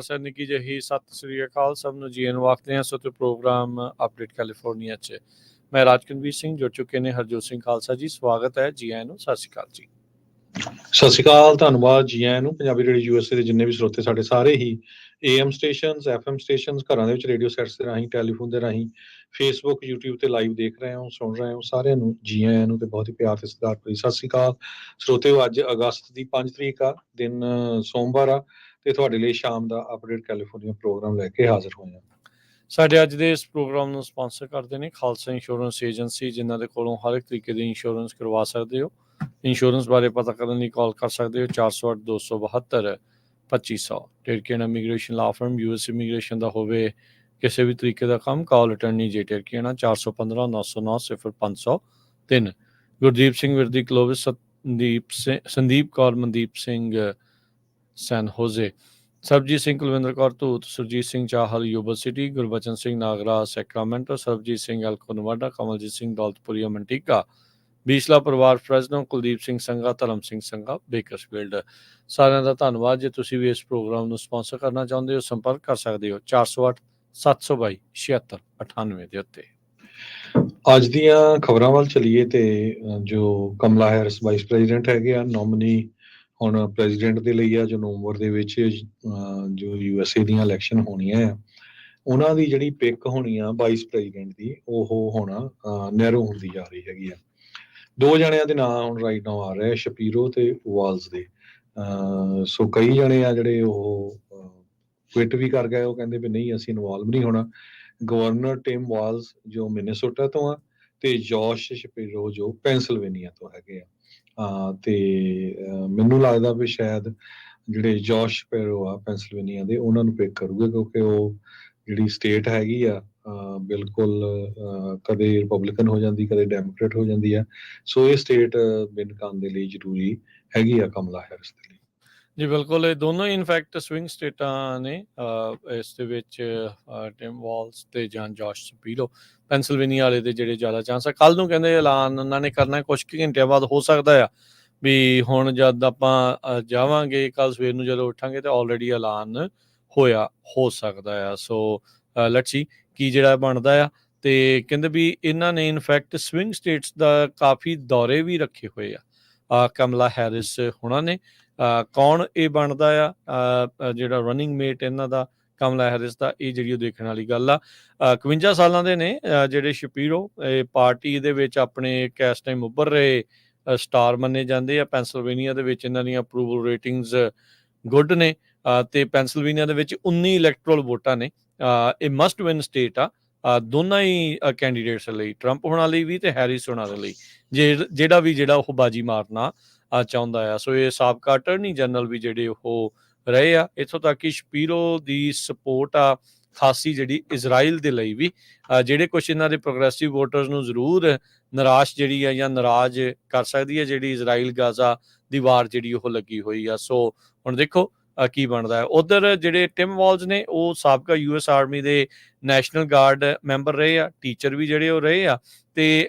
Sir ਨਿੱਕੀ ਜਿਹੀ ਸਤਿ ਸ੍ਰੀ ਅਕਾਲ ਸਭ ਨੂੰ ਜੀ ਨੂੰ ਆਖਦੇ ਹਾਂ। ਸੋ ਤੇ ਪ੍ਰੋਗਰਾਮ ਅਪਡੇਟ ਕੈਲੀਫੋਰਨੀਆ 'ਚ ਮੈਂ ਰਾਜਕਨਵੀਰ ਸਿੰਘ ਜੁੜ ਚੁੱਕੇ ਨੇ ਹਰਜੋਤ ਸਿੰਘ ਖਾਲਸਾ ਜੀ। ਸਵਾਗਤ ਹੈ ਜੀ ਨੂੰ। ਸਤਿ ਸ੍ਰੀ ਅਕਾਲ ਜੀ। ਸਤਿ ਸ਼੍ਰੀ ਅਕਾਲ, ਧੰਨਵਾਦ ਜੀ ਆਇਆਂ ਨੂੰ। ਪੰਜਾਬੀ ਰੇਡੀਓ ਯੂਐਸਏ ਦੇ ਜਿੰਨੇ ਵੀ ਸਰੋਤੇ ਸਾਡੇ ਸਾਰੇ ਹੀ AM ਸਟੇਸ਼ਨਸ, FM ਸਟੇਸ਼ਨਸ, ਘਰਾਂ ਦੇ ਵਿੱਚ ਰੇਡੀਓ ਸੈਟਸ ਦੇ ਰਾਹੀਂ, ਟੈਲੀਫੋਨ ਦੇ ਰਾਹੀਂ, ਫੇਸਬੁੱਕ, YouTube ਤੇ ਲਾਈਵ ਦੇਖ ਰਹੇ ਹੋ, ਸੁਣ ਰਹੇ ਹੋ, ਸਾਰਿਆਂ ਨੂੰ ਜੀ ਆਇਆਂ ਨੂੰ ਤੇ ਬਹੁਤ ਹੀ ਪਿਆਰ ਤੇ ਸਤਿਕਾਰ ਭਰੀ ਸਤਿ ਸ਼੍ਰੀ ਅਕਾਲ ਸਰੋਤਿਓ। ਅੱਜ ਅਗਸਤ ਦੀ 5 ਤਰੀਕ ਆ, ਦਿਨ ਸੋਮਵਾਰ ਆ ਤੇ ਤੁਹਾਡੇ ਲਈ ਸ਼ਾਮ ਦਾ ਅਪਡੇਟ ਕੈਲੀਫੋਰਨੀਆ ਪ੍ਰੋਗਰਾਮ ਲੈ ਕੇ ਹਾਜ਼ਰ ਹੋਏ ਹਾਂ। ਸਾਡੇ ਅੱਜ ਦੇ ਇਸ ਪ੍ਰੋਗਰਾਮ ਨੂੰ ਸਪਾਂਸਰ ਕਰਦੇ ਨੇ ਖਾਲਸਾ ਇੰਸ਼ੋਰੈਂਸ ਏਜੰਸੀ, ਜਿਨ੍ਹਾਂ ਦੇ ਕੋਲੋਂ ਹਰ ਇੱਕ ਤਰੀਕੇ ਦੀ ਇੰਸ਼ੋਰੈਂਸ ਕਰਵਾ ਸਕਦੇ ਹੋ। ਇੰਸ਼ੋਰੈਂਸ ਬਾਰੇ ਪਤਾ ਕਰਨ ਲਈ ਕਾਲ ਕਰ ਸਕਦੇ ਹੋ 408 272 2500। Tirkian immigration law firm, US immigration ਦਾ ਹੋਵੇ ਕਿਸੇ ਵੀ ਤਰੀਕੇ ਦਾ ਕੰਮ, call attorney J Tirkian 415 909 0503। Gurdeep Singh Virdi Clovis, Sandeep Kaur, Mandeep Singh San Jose, Sarabjit Singh Kulwinder Kaur Dhoot, Surjit Singh Chahal Yuba City, Gurbachan Singh Nagra Sacramento, Sarabjit Singh Elko Nevada, Kamaljit Singh Daulatpuria Manteca, Bisla ਪਰਿਵਾਰ ਫਰੈਜ਼ਨੋ, ਕੁਲਦੀਪ ਸਿੰਘ ਸੰਘਾ, ਧਰਮ ਸਿੰਘ ਸੰਘਾ ਬੇਕਰਸਫੀਲਡ। ਸਾਰਿਆਂ ਦਾ ਧੰਨਵਾਦ। ਜੇ ਤੁਸੀਂ ਵੀ ਇਸ ਪ੍ਰੋਗਰਾਮ ਨੂੰ ਸਪਾਂਸਰ ਕਰਨਾ ਚਾਹੁੰਦੇ ਹੋ, ਸੰਪਰਕ ਕਰ ਸਕਦੇ ਹੋ 408 722 7698 ਦੇ ਉੱਤੇ। ਅੱਜ ਦੀਆਂ ਖਬਰਾਂ ਵੱਲ ਚਲੀਏ ਤੇ ਜੋ ਕਮਲਾ ਹੈਰਿਸ ਵਾਈਸ ਪ੍ਰੈਜ਼ੀਡੈਂਟ ਹੈਗੇ ਆ, ਨੋਮਨੀ ਹੁਣ ਪ੍ਰੈਜ਼ੀਡੈਂਟ ਦੇ ਲਈ ਆ, ਜੋ ਨਵੰਬਰ ਦੇ ਵਿੱਚ ਜੋ USA ਦੀਆਂ ਇਲੈਕਸ਼ਨ ਹੋਣੀਆਂ ਆ, ਉਹਨਾਂ ਦੀ ਜਿਹੜੀ ਪਿਕ ਹੋਣੀ ਆ ਵਾਈਸ ਪ੍ਰੈਜ਼ੀਡੈਂਟ ਦੀ, ਉਹ ਹੁਣ ਨੈਰੋ ਹੁੰਦੀ ਜਾ ਰਹੀ ਹੈਗੀ ਆ। ਦੋ ਜਣਿਆਂ ਦੇ ਨਾਂ ਹੁਣ ਰਾਈਟ ਨਾਓ ਆ ਰਹੇ, ਸ਼ਪੀਰੋ ਤੇ ਵਾਲਸ ਦੇ। ਸੋ ਕਈ ਜਣੇ ਆ ਜਿਹੜੇ ਉਹ ਕੁਇਟ ਵੀ ਕਰ ਗਏ, ਉਹ ਕਹਿੰਦੇ ਵੀ ਨਹੀਂ ਅਸੀਂ ਇਨਵੋਲਵ ਨਹੀਂ ਹੋਣਾ। ਗਵਰਨਰ ਟਿਮ ਵਾਲਸ ਜੋ ਮਿਨੇਸੋਟਾ ਤੋਂ ਆ, ਤੇ ਜੋਸ਼ ਸ਼ਪੀਰੋ ਜੋ ਪੈਂਸਿਲਵੇਨੀਆ ਤੋਂ ਹੈਗੇ ਆ। ਤੇ ਮੈਨੂੰ ਲੱਗਦਾ ਵੀ ਸ਼ਾਇਦ ਜਿਹੜੇ ਜੋਸ਼ ਸ਼ਪੀਰੋ ਆ ਪੈਂਸਿਲਵੇਨੀਆ ਦੇ, ਉਹਨਾਂ ਨੂੰ ਪਿਕ ਕਰੂਗੇ, ਕਿਉਂਕਿ ਉਹ ਜਿਹੜੀ ਸਟੇਟ ਹੈਗੀ ਆ ਬਿਲਕੁਲ ਕਦੇ ਰਿਪਬਲਿਕਨ ਹੋ ਜਾਂਦੀ, ਕਦੇ ਡੈਮੋਕ੍ਰੇਟ ਹੋ ਜਾਂਦੀ ਆ। ਸੋ ਇਹ ਸਟੇਟ ਵਿਨ ਕਰਨ ਦੇ ਲਈ ਜ਼ਰੂਰੀ ਹੈਗੀ ਆ ਕਮਲਾ ਹੈਰਿਸ ਦੇ ਲਈ। ਜੀ ਬਿਲਕੁਲ, ਇਹ ਦੋਨੋਂ ਹੀ ਇਨਫੈਕਟ ਸਵਿੰਗ ਸਟੇਟਾਂ ਨੇ। ਇਸ ਦੇ ਵਿੱਚ ਟਿਮ ਵਾਲਸ ਤੇ ਜਾਂ ਜੋਸ਼ ਸ਼ਪੀਰੋ, ਪੈਂਸਿਲਵੇਨੀਆ ਵਾਲੇ ਦੇ ਜਿਹੜੇ ਜ਼ਿਆਦਾ ਚਾਂਸ ਆ। ਕੱਲ੍ਹ ਨੂੰ ਕਹਿੰਦੇ ਐਲਾਨ ਉਹਨਾਂ ਨੇ ਕਰਨਾ ਕੁਛ ਕੁ ਘੰਟਿਆਂ ਬਾਅਦ, ਹੋ ਸਕਦਾ ਆ ਵੀ ਹੁਣ ਜਦ ਆਪਾਂ ਜਾਵਾਂਗੇ ਕੱਲ੍ਹ ਸਵੇਰ ਨੂੰ ਜਦੋਂ ਉੱਠਾਂਗੇ ਤਾਂ ਆਲਰੇਡੀ ਐਲਾਨ ਹੋਇਆ ਹੋ ਸਕਦਾ ਆ। ਸੋ ਲੈਟਸ ਸੀ ਕੀ ਜਿਹੜਾ ਬਣਦਾ ਆ। ਤੇ ਕਹਿੰਦੇ ਵੀ ਇਹਨਾਂ ਨੇ ਇਨਫੈਕਟ ਸਵਿੰਗ ਸਟੇਟਸ ਦਾ ਕਾਫੀ ਦੌਰੇ ਵੀ ਰੱਖੇ ਹੋਏ ਆ ਕਮਲਾ ਹੈਰਿਸ ਹੁਣਾਂ ਨੇ। ਕੌਣ ਇਹ ਬਣਦਾ ਆ ਜਿਹੜਾ ਰਨਿੰਗ ਮੇਟ ਇਹਨਾਂ ਦਾ ਕਮਲਾ ਹੈਰਿਸ ਦਾ, ਇਹ ਜਿਹੜੀ ਉਹ ਦੇਖਣ ਵਾਲੀ ਗੱਲ ਆ। 51 ਸਾਲਾਂ ਦੇ ਨੇ ਜਿਹੜੇ ਸ਼ਪੀਰੋ, ਪਾਰਟੀ ਦੇ ਵਿੱਚ ਆਪਣੇ ਇਸ ਟਾਈਮ ਉੱਭਰ ਰਹੇ ਸਟਾਰ ਮੰਨੇ ਜਾਂਦੇ ਆ। ਪੈਂਸਿਲਵੇਨੀਆ ਦੇ ਵਿੱਚ ਇਹਨਾਂ ਦੀਆਂ ਅਪਰੂਵਲ ਰੇਟਿੰਗਸ ਗੁੱਡ ਨੇ, ਤੇ ਪੈਂਸਿਲਵੇਨੀਆ ਦੇ ਵਿੱਚ 19 ਇਲੈਕਟਰਲ ਵੋਟਾਂ ਨੇ। ਇਹ ਮਸਟ ਵਿਨ ਸਟੇਟ ਆ ਦੋਨਾਂ ਹੀ ਕੈਂਡੀਡੇਟਸ ਲਈ, ਟਰੰਪ ਹੋਣਾ ਲਈ ਵੀ ਤੇ ਹੈਰਿਸ ਹੋਣਾ ਦੇ ਲਈ, ਜਿਹੜਾ ਉਹ ਬਾਜੀ ਮਾਰਨਾ ਚਾਹੁੰਦਾ ਆ। ਸੋ ਇਹ ਸਾਬਕਾ ਅਟਰਨੀ ਜਨਰਲ ਵੀ ਜਿਹੜੇ ਉਹ ਰਹੇ ਆ। ਇੱਥੋਂ ਤੱਕ ਕਿ ਸ਼ਪੀਰੋ ਦੀ ਸਪੋਰਟ ਆ ਖਾਸੀ ਜਿਹੜੀ ਇਜ਼ਰਾਈਲ ਦੇ ਲਈ ਵੀ, ਜਿਹੜੇ ਕੁਛ ਇਹਨਾਂ ਦੇ ਪ੍ਰੋਗਰੈਸਿਵ ਵੋਟਰਸ ਨੂੰ ਜ਼ਰੂਰ ਨਿਰਾਸ਼ ਜਿਹੜੀ ਆ ਜਾਂ ਨਾਰਾਜ਼ ਕਰ ਸਕਦੀ ਹੈ ਜਿਹੜੀ ਇਜ਼ਰਾਈਲ ਗਾਜ਼ਾ ਦੀ ਵਾਰ ਜਿਹੜੀ ਉਹ ਲੱਗੀ ਹੋਈ ਆ। ਸੋ ਹੁਣ ਦੇਖੋ ਕੀ ਬਣਦਾ ਹੈ। ਉਧਰ ਜਿਹੜੇ ਟਿਮ ਵਾਲਸ ਨੇ, ਉਹ ਸਾਬਕਾ US ਆਰਮੀ ਦੇ ਨੈਸ਼ਨਲ ਗਾਰਡ ਮੈਂਬਰ ਰਹੇ ਆ, ਟੀਚਰ ਵੀ ਜਿਹੜੇ ਉਹ ਰਹੇ ਆ, ਤੇ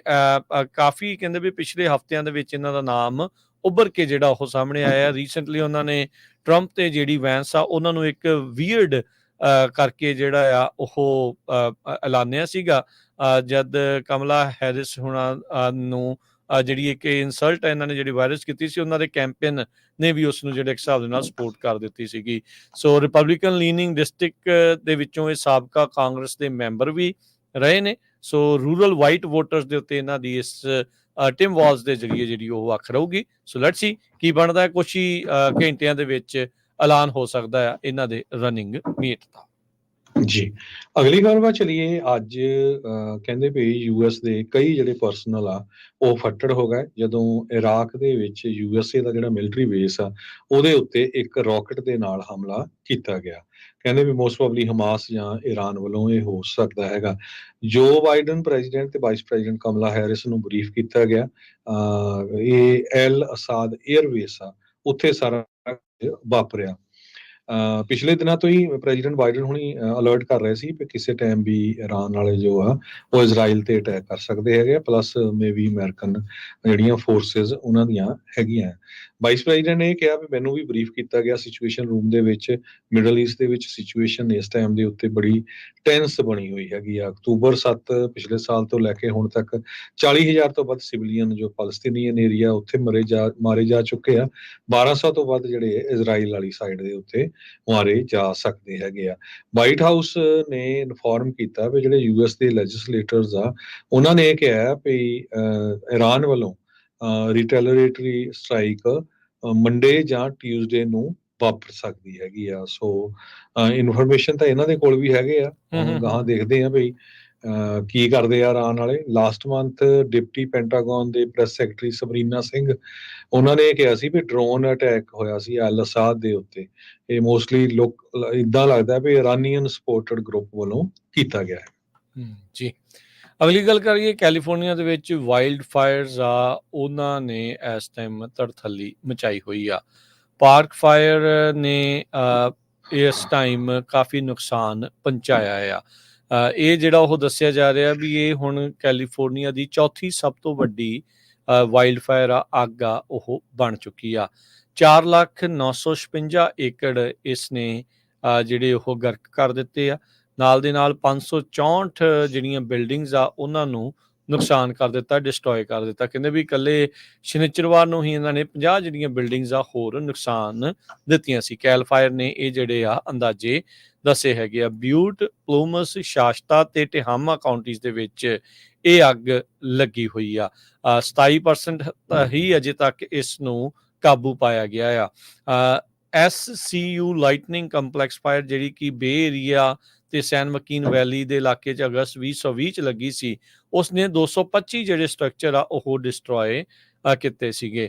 ਕਾਫੀ ਕਹਿੰਦੇ ਵੀ ਪਿਛਲੇ ਹਫ਼ਤਿਆਂ ਦੇ ਵਿੱਚ ਇਹਨਾਂ ਦਾ ਨਾਮ ਉੱਭਰ ਕੇ ਜਿਹੜਾ ਉਹ ਸਾਹਮਣੇ ਆਇਆ। ਰੀਸੈਂਟਲੀ ਉਹਨਾਂ ਨੇ ਟਰੰਪ ਤੇ ਜਿਹੜੀ ਵੈਂਸ ਆ ਉਹਨਾਂ ਨੂੰ ਇੱਕ ਵੀਅਰਡ ਕਰਕੇ ਜਿਹੜਾ ਆ ਉਹ ਐਲਾਨਿਆ ਸੀਗਾ, ਜਦ ਕਮਲਾ ਹੈਰਿਸ ਹੁਣਾਂ ਨੂੰ ਜਿਹੜੀ ਇੱਕ ਇਨਸਲਟ ਇਹਨਾਂ ਨੇ ਜਿਹੜੀ ਵਾਇਰਸ ਕੀਤੀ ਸੀ, ਉਹਨਾਂ ਦੇ ਕੈਂਪੇਨ ਨੇ ਵੀ ਉਸ ਨੂੰ ਜਿਹੜੇ ਇੱਕ ਹਿਸਾਬ ਦੇ ਨਾਲ ਸਪੋਰਟ ਕਰ ਦਿੱਤੀ ਸੀਗੀ। ਸੋ ਰਿਪਬਲਿਕਨ ਲੀਨਿੰਗ ਡਿਸਟ੍ਰਿਕਟ ਦੇ ਵਿੱਚੋਂ ਇਹ ਸਾਬਕਾ ਕਾਂਗਰਸ ਦੇ ਮੈਂਬਰ ਵੀ ਰਹੇ ਨੇ। ਸੋ ਰੂਰਲ ਵਾਈਟ ਵੋਟਰਸ ਦੇ ਉੱਤੇ ਇਹਨਾਂ ਦੀ ਇਸ ਟਿਮ ਵਾਲਸ ਦੇ ਜ਼ਰੀਏ ਜਿਹੜੀ ਉਹ ਅੱਖ ਰਹੂਗੀ। ਸੋ ਲੈਟਸ ਸੀ ਕੀ ਬਣਦਾ ਹੈ। ਕੁਛ ਹੀ ਘੰਟਿਆਂ ਦੇ ਵਿੱਚ ਐਲਾਨ ਹੋ ਸਕਦਾ ਆ ਇਹਨਾਂ ਦੇ ਰਨਿੰਗ ਮੀਟ ਦਾ। ਜੀ ਅਗਲੀ ਗੱਲ ਵਾ ਚਲੀਏ। ਅੱਜ ਕਹਿੰਦੇ ਵੀ US ਦੇ ਕਈ ਜਿਹੜੇ ਪਰਸਨਲ ਆ ਉਹ ਫੱਟੜ ਹੋ ਗਏ ਜਦੋਂ ਇਰਾਕ ਦੇ ਵਿੱਚ USA ਦਾ ਜਿਹੜਾ ਮਿਲਟਰੀ ਬੇਸ ਆ ਉਹਦੇ ਉੱਤੇ ਇੱਕ ਰਾਕਟ ਦੇ ਨਾਲ ਹਮਲਾ ਕੀਤਾ ਗਿਆ। ਕਹਿੰਦੇ ਵੀ ਮੋਸਟ ਪ੍ਰੋਬਬਲੀ ਹਮਾਸ ਜਾਂ ਈਰਾਨ ਵੱਲੋਂ ਇਹ ਹੋ ਸਕਦਾ ਹੈਗਾ। ਜੋ ਬਾਈਡਨ ਪ੍ਰੈਜ਼ੀਡੈਂਟ ਤੇ ਵਾਈਸ ਪ੍ਰੈਜ਼ੀਡੈਂਟ ਕਮਲਾ ਹੈਰਿਸ ਨੂੰ ਬਰੀਫ ਕੀਤਾ ਗਿਆ। ਇਹ ਐਲ ਅਸਾਦ 에ਅਰਬੇਸ ਆ, ਉੱਥੇ ਸਾਰਾ ਵਾਪਰਿਆ। ਪਿਛਲੇ ਦਿਨਾਂ ਤੋਂ ਹੀ ਪ੍ਰੈਜ਼ੀਡੈਂਟ ਬਾਈਡਨ ਹੁਣੀ ਅਲਰਟ ਕਰ ਰਹੇ ਸੀ ਕਿ ਕਿਸੇ ਟਾਈਮ ਵੀ ਇਰਾਨ ਵਾਲੇ ਜੋ ਆ ਉਹ ਇਜ਼ਰਾਈਲ ਤੇ ਅਟੈਕ ਕਰ ਸਕਦੇ ਹੈਗੇ, ਪਲੱਸ ਮੇ ਵੀ ਅਮਰੀਕਨ ਜਿਹੜੀਆਂ ਫੋਰਸਿਸ ਉਹਨਾਂ ਦੀਆਂ ਹੈਗੀਆਂ। ਵਾਈਸ ਪ੍ਰੈਜ਼ੀਡੈਂਟ ਨੇ ਇਹ ਕਿਹਾ ਵੀ ਮੈਨੂੰ ਵੀ ਬਰੀਫ ਕੀਤਾ ਗਿਆ ਸਿਚੁਏਸ਼ਨ ਰੂਮ ਦੇ ਵਿੱਚ, ਮਿਡਲ ਈਸਟ ਦੇ ਵਿੱਚ ਸਿਚੁਏਸ਼ਨ ਇਸ ਟਾਈਮ ਦੇ ਉੱਤੇ ਬੜੀ ਟੈਂਸ ਬਣੀ ਹੋਈ ਹੈਗੀ ਆ। ਅਕਤੂਬਰ 7 ਪਿਛਲੇ ਸਾਲ ਤੋਂ ਲੈ ਕੇ ਹੁਣ ਤੱਕ 40,000 ਤੋਂ ਵੱਧ ਸਿਵਲੀਅਨ ਜੋ ਫਲਸਤੀਨੀਅਨ ਏਰੀਆ ਉੱਥੇ ਮਾਰੇ ਜਾ ਚੁੱਕੇ ਆ। 1200 ਤੋਂ ਵੱਧ ਜਿਹੜੇ ਇਜ਼ਰਾਈਲ ਵਾਲੀ ਸਾਈਡ ਦੇ ਉੱਤੇ ਮਾਰੇ ਜਾ ਸਕਦੇ ਹੈਗੇ ਆ। ਵਾਈਟ ਹਾਊਸ ਨੇ ਇਨਫੋਰਮ ਕੀਤਾ ਵੀ ਜਿਹੜੇ ਯੂਐਸ ਦੇ ਲੈਜਿਸਲੇਟਰਸ ਆ ਉਹਨਾਂ ਨੇ ਇਹ ਕਿਹਾ ਵੀ ਇਰਾਨ ਵੱਲੋਂ ਰਿਟੈਲੀਏਟਰੀ ਸਟ੍ਰਾਈਕ ਮੰਡੇ ਜਾਂ ਟਿਊਜ਼ਡੇ ਨੂੰ ਵਾਪਰ ਸਕਦੀ ਹੈਗੀ ਆ। ਸੋ ਇਨਫੋਰਮੇਸ਼ਨ ਤਾਂ ਇਹਨਾਂ ਦੇ ਕੋਲ ਵੀ ਹੈਗੇ ਆ, ਹੁਣ ਗਾਹਾਂ ਦੇਖਦੇ ਆ ਵੀ ਕੀ ਕਰਦੇ ਆ ਇਰਾਨ ਵਾਲੇ। ਲਾਸਟ ਮੰਥ ਡਿਪਟੀ ਪੈਂਟਾਗਨ ਦੇ ਪ੍ਰੈਸ ਸੈਕਟਰੀ ਸਬਰੀਨਾ ਸਿੰਘ ਉਹਨਾਂ ਨੇ ਕਿਹਾ ਸੀ ਵੀ ਡਰੋਨ ਅਟੈਕ ਹੋਇਆ ਸੀ ਅਲ ਅਸਾਦ ਦੇ ਉੱਤੇ, ਇਹ ਮੋਸਟਲੀ ਲੋਕ ਇਦਾਂ ਲੱਗਦਾ ਵੀ ਇਰਾਨੀਅਨ ਸਪੋਰਟਡ ਗਰੁੱਪ ਵੱਲੋਂ ਕੀਤਾ ਗਿਆ ਹੈ। ਜੀ, ਅਗਲੀ ਗੱਲ ਕਰੀਏ ਕੈਲੀਫੋਰਨੀਆ ਦੇ ਵਿੱਚ ਵਾਈਲਡ ਫਾਇਰਸ ਆ, ਉਹਨਾਂ ਨੇ ਇਸ ਟਾਈਮ ਧੜਥੱਲੀ ਮਚਾਈ ਹੋਈ ਆ। ਪਾਰਕ ਫਾਇਰ ਨੇ ਇਸ ਟਾਈਮ ਕਾਫੀ ਨੁਕਸਾਨ ਪਹੁੰਚਾਇਆ ਆ। ਇਹ ਜਿਹੜਾ ਉਹ ਦੱਸਿਆ ਜਾ ਰਿਹਾ ਵੀ ਇਹ ਹੁਣ ਕੈਲੀਫੋਰਨੀਆ ਦੀ ਚੌਥੀ ਸਭ ਤੋਂ ਵੱਡੀ ਵਾਈਲਡ ਫਾਇਰ ਆ, ਅੱਗ ਆ ਉਹ ਬਣ ਚੁੱਕੀ ਆ। 4,956 ਏਕੜ ਇਸ ਨੇ ਜਿਹੜੇ ਉਹ ਗਰਕ ਕਰ ਦਿੱਤੇ ਆ। ਨਾਲ ਦੇ ਨਾਲ 564 ਜਿਹੜੀਆਂ ਬਿਲਡਿੰਗਸ ਆ ਉਹਨਾਂ ਨੂੰ ਨੁਕਸਾਨ ਕਰ ਦਿੱਤਾ, ਡਿਸਟਰੋਏ ਕਰ ਦਿੱਤਾ। ਕਹਿੰਦੇ ਵੀ ਇਕੱਲੇ ਸ਼ਨੀਚਰਵਾਰ ਨੂੰ ਹੀ ਇਹਨਾਂ ਨੇ 50 ਜਿਹੜੀਆਂ ਬਿਲਡਿੰਗਸ ਆ ਹੋਰ ਨੁਕਸਾਨ ਦਿੱਤੀਆਂ ਸੀ। ਕੈਲ ਫਾਇਰ ਨੇ ਇਹ ਜਿਹੜੇ ਆ ਅੰਦਾਜ਼ੇ ਦੱਸੇ ਹੈਗੇ ਆ। ਬਿਊਟ, ਪਲੂਮਸ, ਸ਼ਾਸ਼ਤਾ ਤੇ ਟਿਹਾਮਾ ਕਾਉਂਟੀਜ਼ ਦੇ ਵਿੱਚ ਇਹ ਅੱਗ ਲੱਗੀ ਹੋਈ ਆ। 27% ਹੀ ਅਜੇ ਤੱਕ ਇਸ ਨੂੰ ਕਾਬੂ ਪਾਇਆ ਗਿਆ ਆ। SCU ਲਾਈਟਨਿੰਗ ਕੰਪਲੈਕਸ ਫਾਇਰ ਜਿਹੜੀ ਕਿ ਬੇ ਏਰੀਆ ਤੇ ਸੈਨ ਮਕੀਨ ਵੈਲੀ ਦੇ ਇਲਾਕੇ 'ਚ ਅਗਸਤ 2020 'ਚ ਲੱਗੀ ਸੀ, ਉਸਨੇ 225 ਜਿਹੜੇ ਸਟਰਕਚਰ ਆ ਉਹ ਡਿਸਟਰੋਏ ਕੀਤੇ ਸੀਗੇ।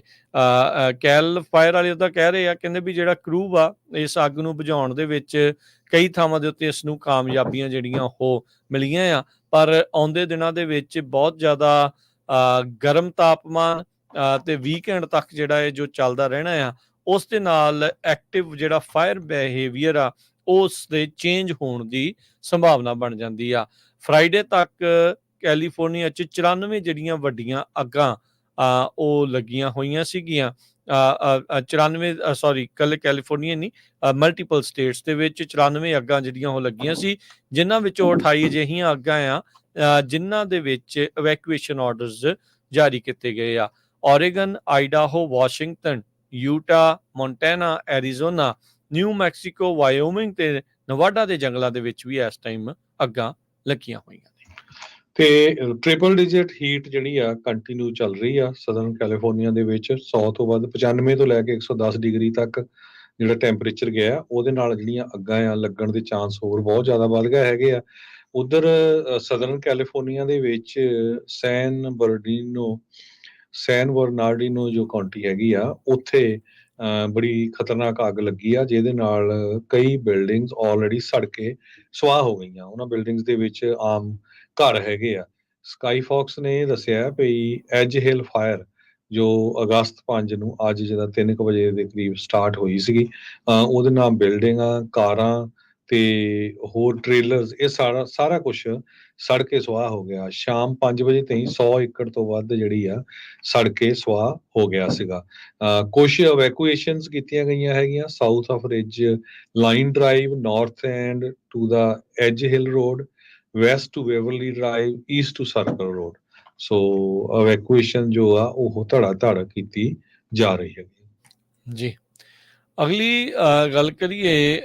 ਕੈਲ ਫਾਇਰ ਵਾਲੇ ਤਾਂ ਕਹਿ ਰਹੇ ਆ, ਕਹਿੰਦੇ ਵੀ ਜਿਹੜਾ ਕਰੂਵ ਆ ਇਸ ਅੱਗ ਨੂੰ ਬੁਝਾਉਣ ਦੇ ਵਿੱਚ ਕਈ ਥਾਵਾਂ ਦੇ ਉੱਤੇ ਇਸ ਨੂੰ ਕਾਮਯਾਬੀਆਂ ਜਿਹੜੀਆਂ ਉਹ ਮਿਲੀਆਂ ਆ, ਪਰ ਆਉਂਦੇ ਦਿਨਾਂ ਦੇ ਵਿੱਚ ਬਹੁਤ ਜ਼ਿਆਦਾ ਗਰਮ ਤਾਪਮਾਨ ਤੇ ਵੀਕਐਂਡ ਤੱਕ ਜਿਹੜਾ ਇਹ ਜੋ ਚੱਲਦਾ ਰਹਿਣਾ ਆ, ਉਸ ਦੇ ਨਾਲ ਐਕਟਿਵ ਜਿਹੜਾ ਫਾਇਰ ਬਿਹੇਵੀਅਰ ਆ ਉਸ ਦੇ ਚੇਂਜ ਹੋਣ ਦੀ ਸੰਭਾਵਨਾ ਬਣ ਜਾਂਦੀ ਆ। ਫਰਾਈਡੇ ਤੱਕ ਕੈਲੀਫੋਰਨੀਆ 'ਚ 94 ਜਿਹੜੀਆਂ ਵੱਡੀਆਂ ਅੱਗਾਂ ਉਹ ਲੱਗੀਆਂ ਹੋਈਆਂ ਸੀਗੀਆਂ। 94 ਕੱਲੇ ਕੈਲੀਫੋਰਨੀਆ ਨਹੀਂ, ਮਲਟੀਪਲ ਸਟੇਟਸ ਦੇ ਵਿੱਚ 94 ਅੱਗਾਂ ਜਿਹੜੀਆਂ ਉਹ ਲੱਗੀਆਂ ਸੀ, ਜਿਨ੍ਹਾਂ ਵਿੱਚੋਂ 28 ਅਜਿਹੀਆਂ ਅੱਗਾਂ ਆ ਜਿਨ੍ਹਾਂ ਦੇ ਵਿੱਚ ਇਵੈਕੂਏਸ਼ਨ ਆਰਡਰਸ ਜਾਰੀ ਕੀਤੇ ਗਏ ਆ। Oregon, Idaho, Washington, Utah, Montana, Arizona, New Mexico, Wyoming ਤੇ ਨਵਾਡਾ ਦੇ ਜੰਗਲਾਂ ਦੇ ਵਿੱਚ ਵੀ ਇਸ ਟਾਈਮ ਅੱਗਾਂ ਲੱਗੀਆਂ ਹੋਈਆਂ ਨੇ। ਤੇ ਟ੍ਰਿਪਲ ਡਿਜਿਟ ਹੀਟ ਜਿਹੜੀ ਆ ਕੰਟੀਨਿਊ ਚੱਲ ਰਹੀ ਆ ਸਦਰਨ ਕੈਲੀਫੋਰਨੀਆ ਦੇ ਵਿੱਚ। 100 ਤੋਂ ਵੱਧ 95 ਤੋਂ ਲੈ ਕੇ 110 ਡਿਗਰੀ ਤੱਕ ਜਿਹੜਾ ਟੈਂਪਰੇਚਰ ਗਿਆ, ਉਹਦੇ ਨਾਲ ਜਿਹੜੀਆਂ ਅੱਗਾਂ ਆ ਲੱਗਣ ਦੇ ਚਾਂਸ ਹੋਰ ਬਹੁਤ ਜ਼ਿਆਦਾ ਵੱਧ ਗਏ ਹੈਗੇ ਆ। ਉਧਰ ਸਦਰਨ ਕੈਲੀਫੋਰਨੀਆ ਦੇ ਵਿੱਚ ਸੈਨ ਬਰਨਾਰਡੀਨੋ ਜੋ ਕਾਉਂਟੀ ਹੈਗੀ ਆ, ਉੱਥੇ ਬੜੀ ਖਤਰਨਾਕ ਅੱਗ ਲੱਗੀ ਆ, ਜਿਹਦੇ ਨਾਲ ਕਈ ਬਿਲਡਿੰਗਸ ਆਲਰੇਡੀ ਸੜ ਕੇ ਸੁਆਹ ਹੋ ਗਈਆਂ। ਉਹਨਾਂ ਬਿਲਡਿੰਗਸ ਦੇ ਵਿੱਚ ਆਮ ਘਰ ਹੈਗੇ ਆ। ਸਕਾਈ ਫੌਕਸ ਨੇ ਦੱਸਿਆ ਵੀ ਐਜ ਹਿਲ ਫਾਇਰ ਜੋ ਅਗਸਤ 5 ਨੂੰ ਅੱਜ ਜਿਹੜਾ 3 ਵਜੇ ਦੇ ਕਰੀਬ ਸਟਾਰਟ ਹੋਈ ਸੀਗੀ, ਉਹਦੇ ਨਾਲ ਬਿਲਡਿੰਗਾਂ, ਕਾਰਾਂ ਤੇ ਹੋਰ ਟ੍ਰੇਲਰਸ, ਇਹ ਸਾਰਾ ਕੁਝ ਸੜ ਕੇ ਸੁਆਹ ਹੋ ਗਿਆ। ਸ਼ਾਮ 5 ਵਜੇ ਤਾਈਂ 100 ਏਕੜ ਤੋਂ ਵੱਧ ਜਿਹੜੀ ਆ ਸੜ ਕੇ ਸੁਆਹ ਹੋ ਗਿਆ ਸੀਗਾ। ਕੁਝ ਇਵੈਕੂਏਸ਼ਨਸ ਕੀਤੀਆਂ ਗਈਆਂ ਹੈਗੀਆਂ south of Ridgeline Drive, north and to the Edge Hill Road, west to Waverly Drive, east to Circle Road. So evacuation ਜੋ ਆ ਉਹ ਧੜਾ ਕੀਤੀ ਜਾ ਰਹੀ ਹੈ ਜੀ। ਅਗਲੀ ਗੱਲ ਕਰੀਏ,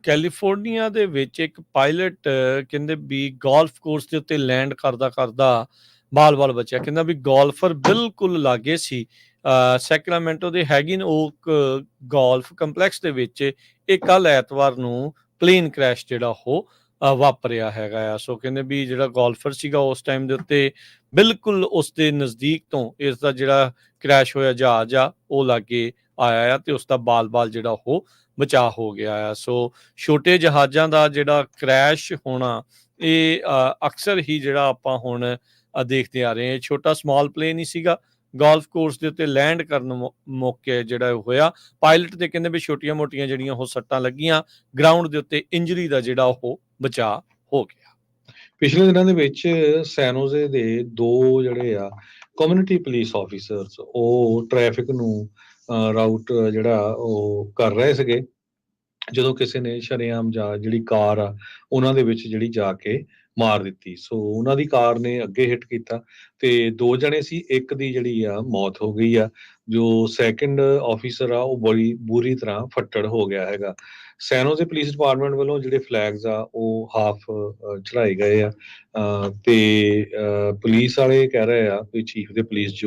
ਕੈਲੀਫੋਰਨੀਆ ਦੇ ਵਿੱਚ ਇੱਕ ਪਾਇਲਟ ਕਹਿੰਦੇ ਵੀ ਗੋਲਫ ਕੋਰਸ ਦੇ ਉੱਤੇ ਲੈਂਡ ਕਰਦਾ ਬਾਲ ਬਚਿਆ। ਕਹਿੰਦਾ ਵੀ ਗੋਲਫਰ ਬਿਲਕੁਲ ਲਾਗੇ ਸੀ। ਸੈਕਰਾਮੈਂਟੋ ਦੇ ਹੈਗਿਨ ਓਕ ਗੋਲਫ ਕੰਪਲੈਕਸ ਦੇ ਵਿੱਚ ਇਹ ਕੱਲ ਐਤਵਾਰ ਨੂੰ ਪਲੇਨ ਕ੍ਰੈਸ਼ ਜਿਹੜਾ ਉਹ ਵਾਪਰਿਆ ਹੈਗਾ ਆ। ਸੋ ਕਹਿੰਦੇ ਵੀ ਜਿਹੜਾ ਗੋਲਫਰ ਸੀਗਾ ਉਸ ਟਾਈਮ ਦੇ ਉੱਤੇ ਬਿਲਕੁਲ ਉਸ ਦੇ ਨਜ਼ਦੀਕ ਤੋਂ ਇਸ ਦਾ ਜਿਹੜਾ ਕ੍ਰੈਸ਼ ਹੋਇਆ ਜਹਾਜ਼ ਆ ਉਹ ਲਾਗੇ ਆਇਆ ਆ ਤੇ ਉਸ ਦਾ ਬਾਲ ਜਿਹੜਾ ਉਹ ਬਚਾਅ ਹੋ ਗਿਆ ਆ। ਸੋ ਛੋਟੇ ਜਹਾਜ਼ਾਂ ਦਾ ਜਿਹੜਾ ਕ੍ਰੈਸ਼ ਹੋਣਾ ਇਹ ਅਕਸਰ ਹੀ ਜਿਹੜਾ ਆਪਾਂ ਹੁਣ ਦੇਖਦੇ ਆ ਰਹੇ ਹਾਂ। ਛੋਟਾ ਸਮਾਲ ਪਲੇਨ ਹੀ ਸੀਗਾ, ਗੋਲਫ ਕੋਰਸ ਦੇ ਉੱਤੇ ਲੈਂਡ ਕਰਨ ਮੌਕੇ ਜਿਹੜਾ ਹੋਇਆ। ਪਾਇਲਟ ਦੇ ਕਹਿੰਦੇ ਵੀ ਛੋਟੀਆਂ-ਮੋਟੀਆਂ ਜਿਹੜੀਆਂ ਉਹ ਸੱਟਾਂ ਲੱਗੀਆਂ, ਗਰਾਊਂਡ ਦੇ ਉੱਤੇ ਇੰਜਰੀ ਦਾ ਜਿਹੜਾ ਉਹ ਬਚਾਅ ਹੋ ਗਿਆ। ਪਿਛਲੇ ਦਿਨਾਂ ਦੇ ਵਿੱਚ ਸੈਨੋਜ਼ੇ ਦੇ 2 ਜਿਹੜੇ ਆ ਕਮਿਊਨਿਟੀ ਪੁਲਿਸ ਆਫੀਸਰਸ ਉਹ ਟ੍ਰੈਫਿਕ ਨੂੰ ਰਾਊਟ ਜਿਹੜਾ ਉਹ ਕਰ ਰਹੇ ਸੀਗੇ, ਜਦੋਂ ਕਿਸੇ ਨੇ ਸ਼ਰੇਆਮ ਜਿਹੜੀ ਕਾਰ ਆ ਉਹਨਾਂ ਦੇ ਵਿੱਚ ਜਿਹੜੀ ਜਾ ਕੇ ਮਾਰ ਦਿੱਤੀ। ਸੋ ਉਹਨਾਂ ਦੀ ਕਾਰ ਨੇ ਅੱਗੇ ਹਿੱਟ ਕੀਤਾ ਤੇ 2 ਜਣੇ ਸੀ, ਇੱਕ ਦੀ ਜਿਹੜੀ ਆ ਮੌਤ ਹੋ ਗਈ ਆ। ਜੋ ਸੈਕੰਡ ਆਫੀਸਰ ਆ ਉਹ ਬੜੀ ਬੁਰੀ ਤਰ੍ਹਾਂ ਫੱਟੜ ਹੋ ਗਿਆ ਹੈਗਾ। ਸੈਨੋਜ਼ੇ ਪੁਲਿਸ ਡਿਪਾਰਟਮੈਂਟ ਵੱਲੋਂ ਜਿਹੜੇ ਫਲੈਗਸ ਆ ਉਹ ਹਾਫ ਚੜਾਏ ਗਏ ਆ ਤੇ ਪੁਲਿਸ ਵਾਲੇ ਕਹਿ ਰਹੇ ਆ ਕਿ ਚੀਫ ਦੇ ਪੁਲਿਸ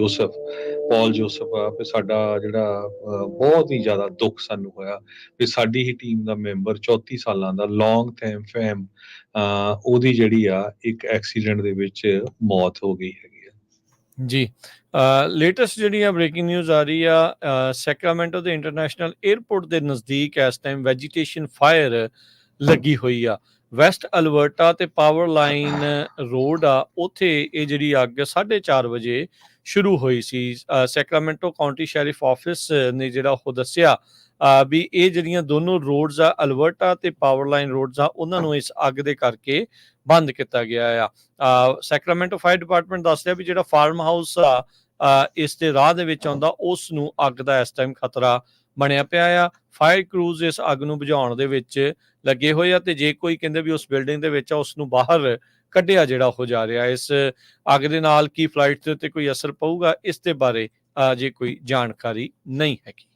ਪੌਲ ਜੋਸਫ ਆ ਵੀ ਸਾਡਾ ਜਿਹੜਾ ਬਹੁਤ ਹੀ ਜ਼ਿਆਦਾ ਦੁੱਖ ਸਾਨੂੰ ਹੋਇਆ ਵੀ ਸਾਡੀ ਹੀ ਟੀਮ ਦਾ ਮੈਂਬਰ 34 ਸਾਲਾਂ ਦਾ ਲੌਂਗ ਫੈਮ ਉਹਦੀ ਜਿਹੜੀ ਆ ਇੱਕ ਐਕਸੀਡੈਂਟ ਦੇ ਵਿੱਚ ਮੌਤ ਹੋ ਗਈ ਹੈਗੀ ਆ। ਜੀ, ਲੇਟੈਸਟ ਜਿਹੜੀ ਆ ਬ੍ਰੇਕਿੰਗ ਨਿਊਜ਼ ਆ ਰਹੀ ਆ, ਸੈਕਰਾਮੈਂਟੋ ਦੇ ਇੰਟਰਨੈਸ਼ਨਲ 에ਅਰਪੋਰਟ ਦੇ ਨਜ਼ਦੀਕ ਇਸ ਟਾਈਮ ਵੈਜੀਟੇਸ਼ਨ ਫਾਇਰ ਲੱਗੀ ਹੋਈ ਆ। ਵੈਸਟ ਅਲਬਰਟਾ ਤੇ ਪਾਵਰ ਲਾਈਨ ਰੋਡ ਆ, ਉੱਥੇ ਇਹ ਜਿਹੜੀ ਅੱਗ 4:30 ਵਜੇ ਸ਼ੁਰੂ ਹੋਈ ਸੀ। ਸੈਕਰਾਮੈਂਟੋ ਕਾਉਂਟੀ ਸ਼ੈਰਿਫ ਆਫਿਸ ਨੇ ਜਿਹੜਾ ਉਹ ਦੱਸਿਆ ਵੀ ਇਹ ਜਿਹੜੀਆਂ ਦੋਨੋਂ ਰੋਡਸ ਆ, ਅਲਬਰਟਾ ਤੇ ਪਾਵਰ ਲਾਈਨ ਰੋਡਸ ਆ, ਉਹਨਾਂ ਨੂੰ ਇਸ ਅੱਗ ਦੇ ਕਰਕੇ ਬੰਦ ਕੀਤਾ ਗਿਆ ਆ। ਸੈਕਰਾਮੈਂਟੋ ਫਾਇਰ ਡਿਪਾਰਟਮੈਂਟ ਦੱਸਦਾ ਵੀ ਜਿਹੜਾ ਫਾਰਮ ਹਾਊਸ ਆ ਇਸ ਦੇ ਰਾਹ ਦੇ ਵਿੱਚ ਆਉਂਦਾ, ਉਸ ਨੂੰ ਅੱਗ ਦਾ ਇਸ ਟਾਈਮ ਖਤਰਾ ਬਣਿਆ ਪਿਆ ਆ। ਫਾਇਰ ਕਰੂਜ਼ ਇਸ ਅੱਗ ਨੂੰ ਬੁਝਾਉਣ ਦੇ ਵਿੱਚ ਲੱਗੇ ਹੋਏ ਆ ਤੇ ਜੇ ਕੋਈ ਕਹਿੰਦੇ ਵੀ ਉਸ ਬਿਲਡਿੰਗ ਦੇ ਵਿੱਚ ਆ ਉਸ ਨੂੰ ਬਾਹਰ ਕੱਢਿਆ ਜਿਹੜਾ ਹੋ ਜਾ ਰਿਹਾ। ਇਸ ਅੱਗ ਦੇ ਨਾਲ ਕੀ ਫਲਾਈਟ ਦੇ ਉੱਤੇ ਕੋਈ ਅਸਰ ਪਊਗਾ, ਇਸ ਦੇ ਬਾਰੇ ਅਜੇ ਕੋਈ ਜਾਣਕਾਰੀ ਨਹੀਂ ਹੈਗੀ।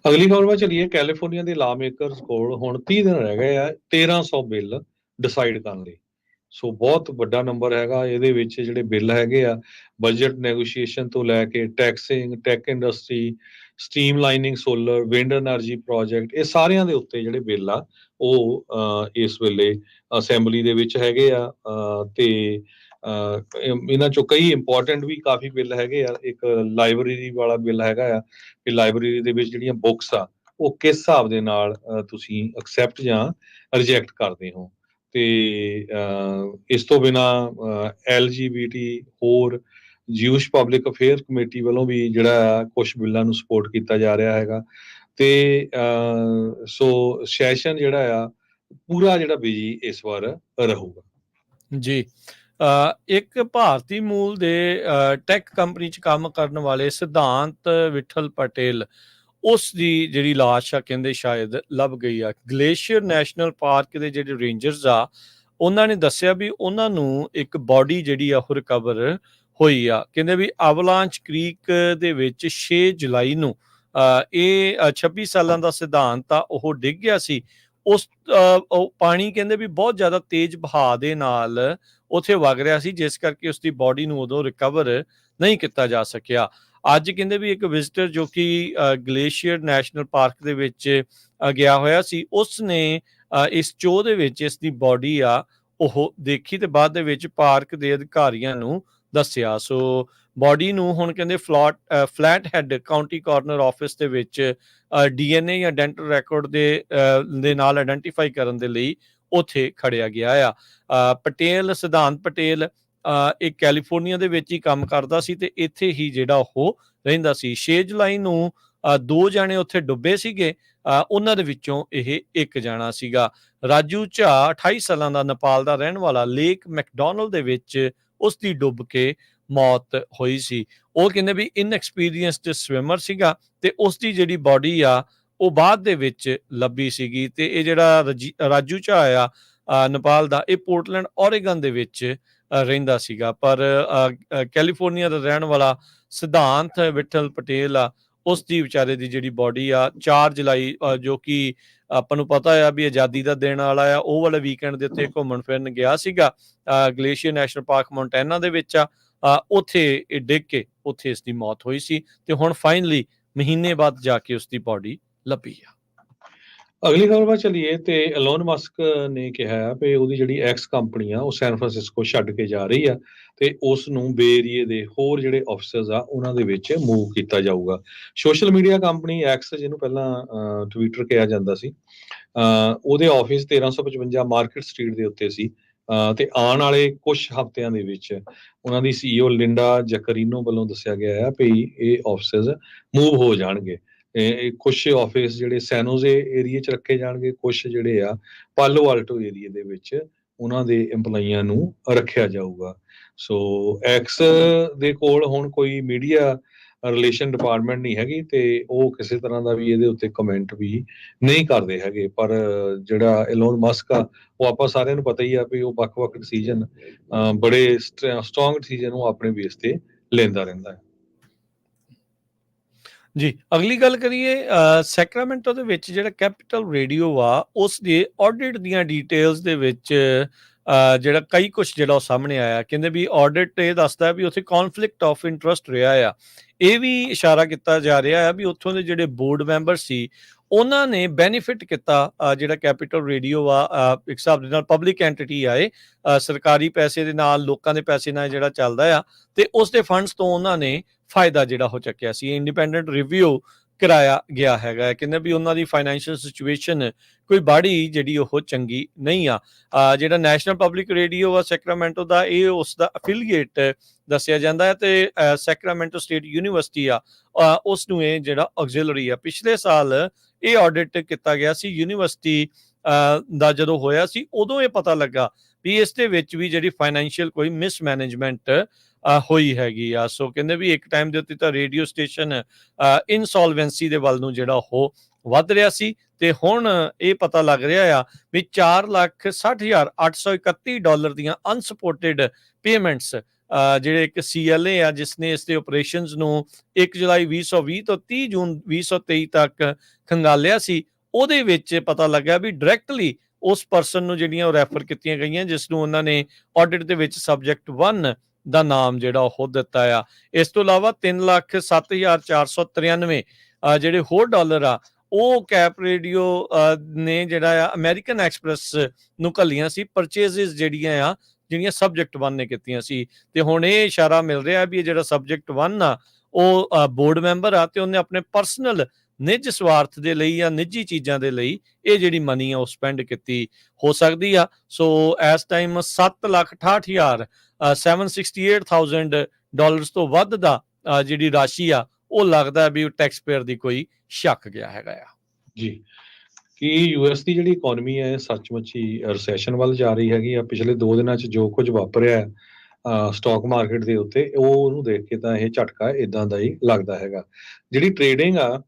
ਅਗਲੀ ਖਬਰ ਵੱਲ ਚੱਲੀਏ। ਕੈਲੀਫੋਰਨੀਆ ਦੇ ਲਾ ਮੇਕਰਸ ਕੋਲ ਹੁਣ 30 ਦਿਨ ਰਹਿ ਗਏ ਆ 1300 ਬਿੱਲ ਡਿਸਾਈਡ ਕਰਨ ਲਈ। ਸੋ ਬਹੁਤ ਵੱਡਾ ਨੰਬਰ ਹੈਗਾ। ਇਹਦੇ ਵਿੱਚ ਜਿਹੜੇ ਬਿੱਲ ਹੈਗੇ ਆ, ਬਜਟ ਨੈਗੋਸ਼ੀਏਸ਼ਨ ਤੋਂ ਲੈ ਕੇ taxing, tech industry, streamlining, solar, wind energy project, ਇਹ ਸਾਰਿਆਂ ਦੇ ਉੱਤੇ ਜਿਹੜੇ ਬਿੱਲ ਆ ਉਹ ਇਸ ਵੇਲੇ ਅਸੈਂਬਲੀ ਦੇ ਵਿੱਚ ਹੈਗੇ ਆ ਤੇ ਇਹਨਾਂ ਚੋਂ ਕਈ ਇੰਪੋਰਟੈਂਟ ਵੀ ਕਾਫੀ ਬਿੱਲ ਹੈਗੇ ਆ। ਇੱਕ ਲਾਇਬ੍ਰੇਰੀ ਵਾਲਾ ਬਿੱਲ ਹੈਗਾ ਆ ਕਿ ਲਾਇਬ੍ਰੇਰੀ ਦੇ ਵਿੱਚ ਜਿਹੜੀਆਂ ਬੁੱਕਸ ਆ ਉਹ ਕਿਸ ਹਿਸਾਬ ਦੇ ਨਾਲ ਤੁਸੀਂ ਐਕਸੈਪਟ ਜਾਂ ਰਿਜੈਕਟ ਕਰਦੇ ਹੋ। ਤੇ ਇਸ ਤੋਂ ਬਿਨਾਂ LGBT ਹੋਰ ਜਿਊਸ਼ ਪਬਲਿਕ ਅਫੇਅਰ ਕਮੇਟੀ ਵੱਲੋਂ ਵੀ ਜਿਹੜਾ ਕੁਝ ਬਿੱਲਾਂ ਨੂੰ ਸਪੋਰਟ ਕੀਤਾ ਜਾ ਰਿਹਾ ਹੈਗਾ ਤੇ ਸੋ ਸੈਸ਼ਨ ਜਿਹੜਾ ਆ ਪੂਰਾ ਜਿਹੜਾ ਬਿਜੀ ਇਸ ਵਾਰ ਰਹੂਗਾ। ਜੀ, ਇੱਕ ਭਾਰਤੀ ਮੂਲ ਦੇ ਟੈਕ ਕੰਪਨੀ 'ਚ ਕੰਮ ਕਰਨ ਵਾਲੇ ਸਿਧਾਂਤ ਵਿਠਲ ਪਟੇਲ, ਉਸ ਦੀ ਜਿਹੜੀ ਲਾਸ਼ ਆ ਕਹਿੰਦੇ ਸ਼ਾਇਦ ਲੱਭ ਗਈ ਆ। ਗਲੇਸ਼ੀਅਰ ਨੈਸ਼ਨਲ ਪਾਰਕ ਦੇ ਜਿਹੜੇ ਰੇਂਜਰਸ ਆ ਉਹਨਾਂ ਨੇ ਦੱਸਿਆ ਵੀ ਉਹਨਾਂ ਨੂੰ ਇੱਕ ਬੋਡੀ ਜਿਹੜੀ ਆ ਉਹ ਰਿਕਵਰ ਹੋਈ ਆ। ਕਹਿੰਦੇ ਵੀ ਅਵਲਾਂਚ ਕ੍ਰੀਕ ਦੇ ਵਿੱਚ 6 ਜੁਲਾਈ ਨੂੰ ਇਹ 26 ਸਾਲਾਂ ਦਾ ਸਿਧਾਂਤ ਆ ਉਹ ਡਿੱਗ ਗਿਆ ਸੀ। ਉਸ ਉਹ ਪਾਣੀ ਕਹਿੰਦੇ ਵੀ ਬਹੁਤ ਜ਼ਿਆਦਾ ਤੇਜ਼ ਵਹਾਅ ਦੇ ਨਾਲ ਉੱਥੇ ਵਗ ਰਿਹਾ ਸੀ, ਜਿਸ ਕਰਕੇ ਉਸਦੀ ਬੋਡੀ ਨੂੰ ਉਦੋਂ ਰਿਕਵਰ ਨਹੀਂ ਕੀਤਾ ਜਾ ਸਕਿਆ। ਅੱਜ ਕਹਿੰਦੇ ਵੀ ਇੱਕ ਵਿਜ਼ਿਟਰ ਜੋ ਕਿ ਗਲੇਸ਼ੀਅਰ ਨੈਸ਼ਨਲ ਪਾਰਕ ਦੇ ਵਿੱਚ ਗਿਆ ਹੋਇਆ ਸੀ, ਉਸ ਨੇ ਇਸ ਚੋਅ ਦੇ ਵਿੱਚ ਇਸ ਦੀ ਬੋਡੀ ਆ ਉਹ ਦੇਖੀ ਤੇ ਬਾਅਦ ਦੇ ਵਿੱਚ ਪਾਰਕ ਦੇ ਅਧਿਕਾਰੀਆਂ ਨੂੰ ਦੱਸਿਆ। ਸੋ ਬੋਡੀ ਨੂੰ ਹੁਣ ਕਹਿੰਦੇ flat head County corner office ਦੇ ਵਿੱਚ DNA ਜਾਂ ਡੈਂਟਲ ਰੈਕੋਰਡ ਦੇ ਨਾਲ ਆਇਡੈਂਟੀਫਾਈ ਕਰਨ ਦੇ ਲਈ ਉੱਥੇ ਖੜਿਆ ਗਿਆ ਆ। ਪਟੇਲ, ਸਿਧਾਂਤ ਪਟੇਲ ਇਹ ਕੈਲੀਫੋਰਨੀਆ ਦੇ ਵਿੱਚ ਹੀ ਕੰਮ ਕਰਦਾ ਸੀ ਤੇ ਇੱਥੇ ਹੀ ਜਿਹੜਾ ਉਹ ਰਹਿੰਦਾ ਸੀ। 6 ਜੁਲਾਈ ਨੂੰ 2 ਜਾਣੇ ਉੱਥੇ ਡੁੱਬੇ ਸੀਗੇ, ਉਹਨਾਂ ਦੇ ਵਿੱਚੋਂ ਇਹ ਇੱਕ ਜਾਣਾ ਸੀਗਾ। ਰਾਜੂ ਝਾ 28 ਸਾਲਾਂ ਦਾ ਨੇਪਾਲ ਦਾ ਰਹਿਣ ਵਾਲਾ, ਲੇਕ ਮੈਕਡੋਨਲਡ ਦੇ ਵਿੱਚ ਉਸ ਦੀ ਡੁੱਬ ਕੇ ਮੌਤ ਹੋਈ ਸੀ। ਉਹ ਕਹਿੰਦੇ ਵੀ ਇਨਐਕਸਪੀਰੀਅੰਸਡ ਸਵਿਮਰ ਸੀਗਾ ਤੇ ਉਸ ਦੀ ਜਿਹੜੀ ਬੋਡੀ ਆ ਉਹ ਬਾਅਦ ਦੇ ਵਿੱਚ ਲੱਭੀ ਸੀਗੀ। ਤੇ ਇਹ ਜਿਹੜਾ ਰਾਜੂ ਝਾ ਆ ਨੇਪਾਲ ਦਾ, ਇਹ ਪੋਰਟਲੈਂਡ ਓਰੇਗਨ ਦੇ ਵਿੱਚ ਰਹਿੰਦਾ ਸੀਗਾ। ਪਰ ਕੈਲੀਫੋਰਨੀਆ ਦਾ ਰਹਿਣ ਵਾਲਾ ਸਿਧਾਂਤ ਵਿਠਲ ਪਟੇਲ ਆ, ਉਸ ਦੀ ਵਿਚਾਰੇ ਦੀ ਜਿਹੜੀ ਬੋਡੀ ਆ 4 ਜੁਲਾਈ ਜੋ ਕਿ ਆਪਾਂ ਨੂੰ ਪਤਾ ਆ ਵੀ ਆਜ਼ਾਦੀ ਦਾ ਦਿਨ ਵਾਲਾ ਆ, ਉਹ ਵਾਲੇ ਵੀਕਐਂਡ ਦੇ ਉੱਤੇ ਘੁੰਮਣ ਫਿਰਨ ਗਿਆ ਸੀਗਾ ਗਲੇਸ਼ੀਅਰ ਨੈਸ਼ਨਲ ਪਾਰਕ ਮੌਂਟੈਨਾ ਦੇ ਵਿੱਚ ਉੱਥੇ ਇਹ ਡਿੱਗ ਕੇ ਉੱਥੇ ਇਸ ਦੀ ਮੌਤ ਹੋਈ ਸੀ ਤੇ ਹੁਣ ਫਾਈਨਲੀ ਮਹੀਨੇ ਬਾਅਦ ਜਾ ਕੇ ਉਸ ਦੀ ਬੋਡੀ ਲੱਭੀ ਆ। ਅਗਲੀ ਖਬਰ ਵੱਲ ਚੱਲੀਏ ਤੇ ਐਲੋਨ ਮਸਕ ਨੇ ਕਿਹਾ ਹੈ ਕਿ ਉਹਦੀ ਜਿਹੜੀ ਐਕਸ ਕੰਪਨੀ ਆ ਉਹ ਸੈਨ ਫਰਾਂਸਿਸਕੋ ਛੱਡ ਕੇ ਜਾ ਰਹੀ ਆ ਤੇ ਉਸ ਨੂੰ ਬੇ ਏਰੀਏ ਦੇ ਹੋਰ ਜਿਹੜੇ ਆਫਿਸਰਸ ਆ ਉਹਨਾਂ ਦੇ ਵਿੱਚ ਮੂਵ ਕੀਤਾ ਜਾਊਗਾ। ਸੋਸ਼ਲ ਮੀਡੀਆ ਕੰਪਨੀ ਐਕਸ, ਜਿਹਨੂੰ ਪਹਿਲਾਂ ਟਵਿੱਟਰ ਕਿਹਾ ਜਾਂਦਾ ਸੀ, ਉਹਦੇ ਆਫਿਸ 1355 ਮਾਰਕੀਟ ਸਟਰੀਟ ਦੇ ਉੱਤੇ ਸੀ ਤੇ ਆਉਣ ਵਾਲੇ ਕੁਝ ਹਫ਼ਤਿਆਂ ਦੇ ਵਿੱਚ ਉਹਨਾਂ ਦੀ CEO ਲਿੰਡਾ ਜੈਕਰੀਨੋ ਵੱਲੋਂ ਦੱਸਿਆ ਗਿਆ ਹੈ ਵੀ ਇਹ ਆਫਿਸਿਸ ਮੂਵ ਹੋ ਜਾਣਗੇ। ਇਹ ਕੁਝ ਆਫਿਸ ਜਿਹੜੇ ਸੈਨੋਜ਼ੇ ਏਰੀਏ 'ਚ ਰੱਖੇ ਜਾਣਗੇ, ਕੁਝ ਜਿਹੜੇ ਆ ਪਾਲੋ ਆਲਟੋ ਏਰੀਏ ਦੇ ਵਿੱਚ ਉਹਨਾਂ ਦੇ EMPLOYEEਆਂ ਨੂੰ ਰੱਖਿਆ ਜਾਊਗਾ। ਸੋ ਐਕਸ ਦੇ ਕੋਲ ਹੁਣ ਕੋਈ ਮੀਡੀਆ ਰਿਲੇਸ਼ਨ ਡਿਪਾਰਟਮੈਂਟ ਨਹੀਂ ਹੈਗੀ ਤੇ ਉਹ ਕਿਸੇ ਤਰ੍ਹਾਂ ਦਾ ਵੀ ਇਹਦੇ ਉੱਤੇ ਕਮੈਂਟ ਵੀ ਨਹੀਂ ਕਰਦੇ ਹੈਗੇ। ਪਰ ਜਿਹੜਾ ਇਲੋਨ ਮਸਕ ਆ, ਉਹ ਆਪਾਂ ਸਾਰਿਆਂ ਨੂੰ ਪਤਾ ਹੀ ਆ ਵੀ ਉਹ ਵੱਖ-ਵੱਖ ਡਿਸੀਜਨ ਬੜੇ ਸਟਰੋਂਗ ਡਿਸੀਜਨ ਉਹ ਆਪਣੇ ਬੇਸ ਤੇ ਲੈਂਦਾ ਰਹਿੰਦਾ ਹੈ। ਜੀ, ਅਗਲੀ ਗੱਲ ਕਰੀਏ ਸੈਕਰਾਮੈਂਟੋ ਦੇ ਵਿੱਚ ਜਿਹੜਾ ਕੈਪੀਟਲ ਰੇਡੀਓ ਆ ਉਸ ਦੇ ਆਡਿਟ ਦੀਆਂ ਡਿਟੇਲਸ ਦੇ ਵਿੱਚ ਜਿਹੜਾ ਕਈ ਕੁਛ ਜਿਹੜਾ ਉਹ ਸਾਹਮਣੇ ਆਇਆ। ਕਹਿੰਦੇ ਵੀ ਆਡਿਟ ਇਹ ਦੱਸਦਾ ਵੀ ਉੱਥੇ ਕੌਨਫਲਿਕਟ ਆਫ ਇੰਟਰਸਟ ਰਿਹਾ ਆ। ਇਹ ਵੀ ਇਸ਼ਾਰਾ ਕੀਤਾ ਜਾ ਰਿਹਾ ਆ ਵੀ ਉੱਥੋਂ ਦੇ ਜਿਹੜੇ ਬੋਰਡ ਮੈਂਬਰ ਸੀ ਉਹਨਾਂ ਨੇ ਬੈਨੀਫਿਟ ਕੀਤਾ। ਜਿਹੜਾ ਕੈਪੀਟਲ ਰੇਡੀਓ ਆ ਇੱਕ ਹਿਸਾਬ ਦੇ ਨਾਲ ਪਬਲਿਕ ਐਂਟੀਟੀ ਆ, ਇਹ ਸਰਕਾਰੀ ਪੈਸੇ ਦੇ ਨਾਲ, ਲੋਕਾਂ ਦੇ ਪੈਸੇ ਨਾਲ ਜਿਹੜਾ ਚੱਲਦਾ ਆ ਤੇ ਉਸ ਦੇ ਫੰਡਸ ਤੋਂ ਉਹਨਾਂ ਨੇ ਫਾਇਦਾ ਜਿਹੜਾ ਹੋ ਚੱਕਿਆ ਸੀ। ਇੰਡੀਪੈਂਡੈਂਟ ਰਿਵਿਊ ਕਰਾਇਆ ਗਿਆ ਹੈਗਾ। ਕਹਿੰਦੇ ਵੀ ਉਹਨਾਂ ਦੀ ਫਾਈਨੈਂਸ਼ੀਅਲ ਸਿਚੁਏਸ਼ਨ ਕੋਈ ਬਾੜੀ ਜਿਹੜੀ ਉਹ ਚੰਗੀ ਨਹੀਂ ਆ। ਜਿਹੜਾ ਨੈਸ਼ਨਲ ਪਬਲਿਕ ਰੇਡੀਓ ਆ ਸੈਕਰਾਮੈਂਟੋ ਦਾ, ਇਹ ਉਸ ਦਾ ਅਫੀਲੀਏਟ ਦੱਸਿਆ ਜਾਂਦਾ ਹੈ ਤੇ ਸੈਕਰਾਮੈਂਟੋ ਸਟੇਟ ਯੂਨੀਵਰਸਿਟੀ ਆ ਉਸ ਨੂੰ ਇਹ ਜਿਹੜਾ ਆਕਸਿਲਰੀ ਆ। ਪਿਛਲੇ ਸਾਲ ਇਹ ਆਡਿਟ ਕੀਤਾ ਗਿਆ ਸੀ ਯੂਨੀਵਰਸਿਟੀ ਦਾ, ਜਦੋਂ ਹੋਇਆ ਸੀ ਉਦੋਂ ਇਹ ਪਤਾ ਲੱਗਾ ਵੀ ਇਸ ਦੇ ਵਿੱਚ ਵੀ ਜਿਹੜੀ ਫਾਈਨੈਂਸ਼ੀਅਲ ਕੋਈ ਮਿਸਮੈਨੇਜਮੈਂਟ ਹੋਈ ਹੈਗੀ ਆ। ਸੋ ਕਹਿੰਦੇ ਵੀ ਇੱਕ ਟਾਈਮ ਦੇ ਉੱਤੇ ਤਾਂ ਰੇਡੀਓ ਸਟੇਸ਼ਨ ਇਨਸੋਲਵੈਂਸੀ ਦੇ ਵੱਲ ਨੂੰ ਜਿਹੜਾ ਉਹ ਵੱਧ ਰਿਹਾ ਸੀ ਤੇ ਹੁਣ ਇਹ ਪਤਾ ਲੱਗ ਰਿਹਾ ਆ ਵੀ $4,60,831 ਦੀਆਂ ਅਨਸਪੋਰਟਡ ਪੇਮੈਂਟਸ ਜਿਹੜੇ ਇੱਕ CLA ਆ ਜਿਸ ਨੇ ਇਸ ਦੇ ਆਪਰੇਸ਼ਨਸ ਨੂੰ 1 ਜੁਲਾਈ 2020 ਤੋਂ 30 ਜੂਨ 2023 ਤੱਕ ਖੰਗਾਲਿਆ ਸੀ, ਉਹਦੇ ਵਿੱਚ ਪਤਾ ਲੱਗਾ ਵੀ ਡਾਇਰੈਕਟਲੀ ਉਸ ਪਰਸਨ ਨੂੰ ਜਿਹੜੀਆਂ ਉਹ ਰੈਫਰ ਕੀਤੀਆਂ ਗਈਆਂ ਜਿਸ ਨੂੰ ਉਹਨਾਂ ਨੇ ਆਡਿਟ ਦੇ ਵਿੱਚ ਸਬਜੈਕਟ 1 ਦਾ ਨਾਮ ਜਿਹੜਾ ਉਹ ਦਿੱਤਾ ਆ। ਇਸ ਤੋਂ ਇਲਾਵਾ 3,07,493 ਜਿਹੜੇ ਹੋਰ ਡਾਲਰ ਆ ਉਹ ਕੈਪ ਰੇਡੀਓ ਨੇ ਜਿਹੜਾ ਆ ਅਮਰੀਕਨ ਐਕਸਪ੍ਰੈਸ ਨੂੰ ਘੱਲੀਆਂ ਸੀ, ਪਰਚੇਜ਼ਸ ਜਿਹੜੀਆਂ ਸਬਜੈਕਟ 1 ਨੇ ਕੀਤੀਆਂ ਸੀ। ਤੇ ਹੁਣ ਇਹ ਇਸ਼ਾਰਾ ਮਿਲ ਰਿਹਾ ਵੀ ਇਹ ਜਿਹੜਾ ਸਬਜੈਕਟ 1 ਆ ਉਹ ਬੋਰਡ ਮੈਂਬਰ ਆ ਤੇ ਉਹਨੇ ਆਪਣੇ ਪਰਸਨਲ ਨਿੱਜ ਸਵਾਰਥ ਦੇ ਲਈ ਜਾਂ ਨਿੱਜੀ ਚੀਜ਼ਾਂ ਦੇ ਲਈ ਇਹ ਜਿਹੜੀ ਮਨੀ ਆ ਉਹ ਸਪੈਂਡ ਕੀਤੀ ਹੋ ਸਕਦੀ ਆ। ਸੋ ਇਸ ਟਾਈਮ $7,68,768 ਤੋਂ ਵੱਧ ਦਾ ਜਿਹੜੀ ਰਾਸ਼ੀ ਆ ਉਹ ਲੱਗਦਾ ਵੀ ਟੈਕਸ ਪੇਅਰ ਦੀ ਕੋਈ ਸ਼ੱਕ ਗਿਆ ਹੈਗਾ ਆ। ਜੀ, ਕਿ US ਦੀ ਜਿਹੜੀ ਇਕਨੋਮੀ ਹੈ ਸੱਚਮੁੱਚ ਹੀ ਰਿਸੈਸ਼ਨ ਵੱਲ ਜਾ ਰਹੀ ਹੈਗੀ ਆ। ਪਿਛਲੇ 2 ਦਿਨਾਂ 'ਚ ਜੋ ਕੁਝ ਵਾਪਰਿਆ ਸਟਾਕ ਮਾਰਕੀਟ ਦੇ ਉੱਤੇ, ਉਹਨੂੰ ਦੇਖ ਕੇ ਤਾਂ ਇਹ ਝਟਕਾ ਇਦਾਂ ਦਾ ਹੀ ਲੱਗਦਾ ਹੈਗਾ। ਜਿਹੜੀ ਟ੍ਰੇਡਿੰਗ ਆ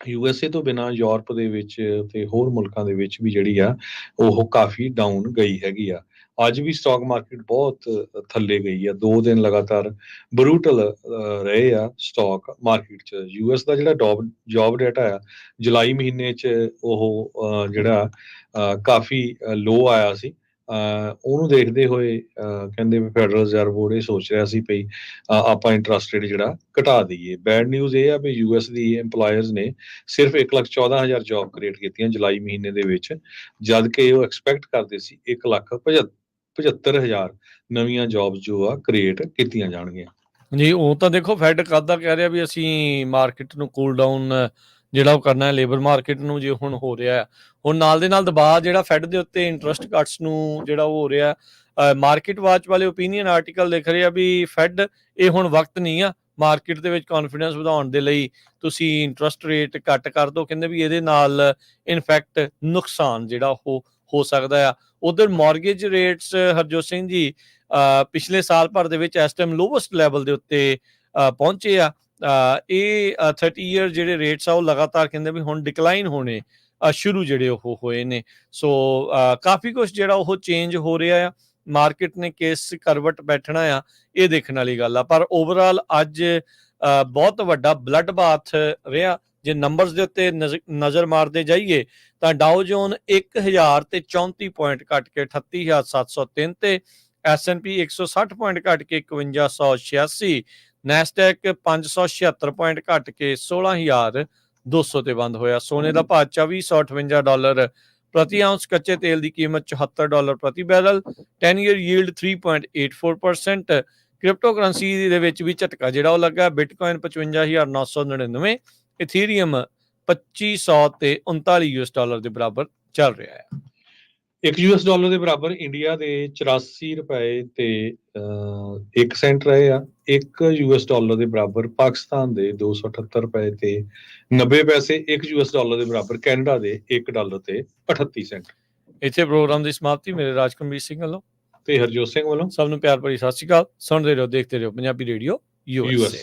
USA ਤੋਂ ਬਿਨਾਂ ਯੂਰਪ ਦੇ ਵਿੱਚ ਤੇ ਹੋਰ ਮੁਲਕਾਂ ਦੇ ਵਿੱਚ ਵੀ ਜਿਹੜੀ ਆ ਉਹ ਕਾਫੀ ਡਾਊਨ ਗਈ ਹੈਗੀ ਆ। ਅੱਜ ਵੀ ਸਟਾਕ ਮਾਰਕੀਟ ਬਹੁਤ ਥੱਲੇ ਗਈ ਆ। 2 ਦਿਨ ਲਗਾਤਾਰ ਬਰੂਟਲ ਰਹੇ ਆ ਸਟਾਕ ਮਾਰਕੀਟ 'ਚ। US ਦਾ ਜਿਹੜਾ ਜੌਬ ਡਾਟਾ ਆ ਜੁਲਾਈ ਮਹੀਨੇ 'ਚ ਉਹ ਜਿਹੜਾ ਕਾਫੀ ਲੋ ਆਇਆ ਸੀ। ਉਹਨੂੰ ਦੇਖਦੇ ਹੋਏ ਕਹਿੰਦੇ ਵੀ ਫੈਡਰਲ ਰਿਜ਼ਰਵ ਬੋਰਡ ਇਹ ਸੋਚ ਰਿਹਾ ਸੀ ਵੀ ਆਪਾਂ ਇੰਟਰਸਟ ਰੇਟ ਜਿਹੜਾ ਘਟਾ ਦਈਏ। ਬੈਡ ਨਿਊਜ਼ ਇਹ ਆ ਵੀ US ਦੀ EMPLOYERS ਨੇ ਸਿਰਫ 1,14,000 ਜੌਬ ਕ੍ਰੀਏਟ ਕੀਤੀਆਂ ਜੁਲਾਈ ਮਹੀਨੇ ਦੇ ਵਿੱਚ, ਜਦ ਕਿ ਉਹ ਐਕਸਪੈਕਟ ਕਰਦੇ ਸੀ 1,75,000 ਨਵੀਆਂ ਜੌਬਸ ਜੋ ਆ ਕ੍ਰੀਏਟ ਕੀਤੀਆਂ ਜਾਣਗੀਆਂ। ਜੀ, ਉਹ ਤਾਂ ਦੇਖੋ ਫੈਡ ਕਦ ਕਹਿ ਰਿਹਾ ਵੀ ਅਸੀਂ ਮਾਰਕੀਟ ਨੂੰ ਕੂਲ ਡਾਊਨ ਜਿਹੜਾ ਉਹ ਕਰਨਾ ਹੈ, ਲੇਬਰ ਮਾਰਕੀਟ ਨੂੰ ਜੇ ਹੁਣ ਹੋ ਰਿਹਾ ਹੁਣ ਨਾਲ ਦੇ ਨਾਲ ਦਬਾਅ ਜਿਹੜਾ ਫੈਡ ਦੇ ਉੱਤੇ ਇੰਟਰਸਟ ਕੱਟਸ ਨੂੰ ਜਿਹੜਾ ਉਹ ਹੋ ਰਿਹਾ। ਮਾਰਕੀਟ ਵਾਚ ਵਾਲੇ ਓਪੀਨੀਅਨ ਆਰਟੀਕਲ ਲਿਖ ਰਹੇ ਆ ਵੀ ਫੈਡ ਇਹ ਹੁਣ ਵਕਤ ਨਹੀਂ ਆ ਮਾਰਕੀਟ ਦੇ ਵਿੱਚ ਕੌਨਫੀਡੈਂਸ ਵਧਾਉਣ ਦੇ ਲਈ ਤੁਸੀਂ ਇੰਟਰਸਟ ਰੇਟ ਘੱਟ ਕਰ ਦਿਓ। ਕਹਿੰਦੇ ਵੀ ਇਹਦੇ ਨਾਲ ਇਨਫੈਕਟ ਨੁਕਸਾਨ ਜਿਹੜਾ ਉਹ ਹੋ ਸਕਦਾ ਆ। ਉਧਰ ਮੌਰਗੇਜ ਰੇਟਸ ਹਰਜੋਤ ਸਿੰਘ ਜੀ ਪਿਛਲੇ ਸਾਲ ਭਰ ਦੇ ਵਿੱਚ ਇਸ ਟਾਈਮ ਲੋਵੈਸਟ ਲੈਵਲ ਦੇ ਉੱਤੇ ਪਹੁੰਚੇ ਆ। ਇਹ 30 ਈਅਰ ਜਿਹੜੇ ਰੇਟਸ ਆ ਉਹ ਲਗਾਤਾਰ ਕਹਿੰਦੇ ਵੀ ਹੁਣ ਡਿਕਲਾਈਨ ਹੋਣੇ ਸ਼ੁਰੂ ਜਿਹੜੇ ਉਹ ਹੋਏ ਨੇ। ਸੋ ਕਾਫੀ ਕੁਝ ਜਿਹੜਾ ਉਹ ਚੇਂਜ ਹੋ ਰਿਹਾ ਆ। ਮਾਰਕੀਟ ਨੇ ਕਿਸ ਕਰਵਟ ਬੈਠਣਾ ਆ ਇਹ ਦੇਖਣ ਵਾਲੀ ਗੱਲ ਆ। ਪਰ ਓਵਰਆਲ ਅੱਜ ਬਹੁਤ ਵੱਡਾ ਬਲੱਡ ਬਾਥ ਰਿਹਾ। ਜੇ ਨੰਬਰਸ ਦੇ ਉੱਤੇ ਨਜ਼ਰ ਮਾਰਦੇ ਜਾਈਏ ਤਾਂ ਡਾਓ ਜੋਨ 1034 ਪੁਆਇੰਟ ਘਟ ਕੇ 38,703 ਤੇ, S&P 160 ਪੁਆਇੰਟ ਘਟ ਕੇ 5186, ਨੈਸਡੈਕ 576 ਪੁਆਇੰਟ ਘਟ ਕੇ 16,200 ਤੇ ਬੰਦ ਹੋਇਆ। ਸੋਨੇ ਦਾ ਭਾਅ $2,458 ਪ੍ਰਤੀ ਆਉਂਸ, ਕੱਚੇ ਤੇਲ ਦੀ ਕੀਮਤ $74 ਪ੍ਰਤੀ barrel, 10 year yield 3.84%। Crypto currency ਦੇ ਵਿੱਚ ਵੀ ਝਟਕਾ ਜਿਹੜਾ ਉਹ ਲੱਗਾ। ਬਿਟਕੋਇਨ 55,999, ਇਥੀਰੀਅਮ 2500 ਤੇ $39 ਦੇ ਬਰਾਬਰ ਚੱਲ ਰਿਹਾ ਹੈ। 1 ਯੂਐਸ ਡਾਲਰ ਦੇ ਬਰਾਬਰ ਇੰਡੀਆ ਦੇ 84 ਰੁਪਏ ਤੇ 1 ਸੈਂਟ ਰਹੇ ਆ। 1 ਯੂਐਸ ਡਾਲਰ ਦੇ ਬਰਾਬਰ ਪਾਕਿਸਤਾਨ ਦੇ 278 ਰੁਪਏ ਤੇ 90 ਪੈਸੇ। 1 ਯੂਐਸ ਡਾਲਰ ਦੇ ਬਰਾਬਰ ਕੈਨੇਡਾ ਦੇ 1 ਡਾਲਰ ਤੇ 38 ਸੈਂਟ। ਇੱਥੇ ਪ੍ਰੋਗਰਾਮ ਦੀ ਸਮਾਪਤੀ। ਮੇਰੇ ਰਾਜਕਮਵੀਰ ਸਿੰਘ ਵੱਲੋਂ ਤੇ ਹਰਜੋਤ ਸਿੰਘ ਵੱਲੋਂ ਸਭ ਨੂੰ ਪਿਆਰ ਭਰੀ ਸਤਿ ਸ਼੍ਰੀ ਅਕਾਲ। ਸੁਣਦੇ ਰਹੋ, ਦੇਖਦੇ ਰਹੋ ਪੰਜਾਬੀ ਰੇਡੀਓ US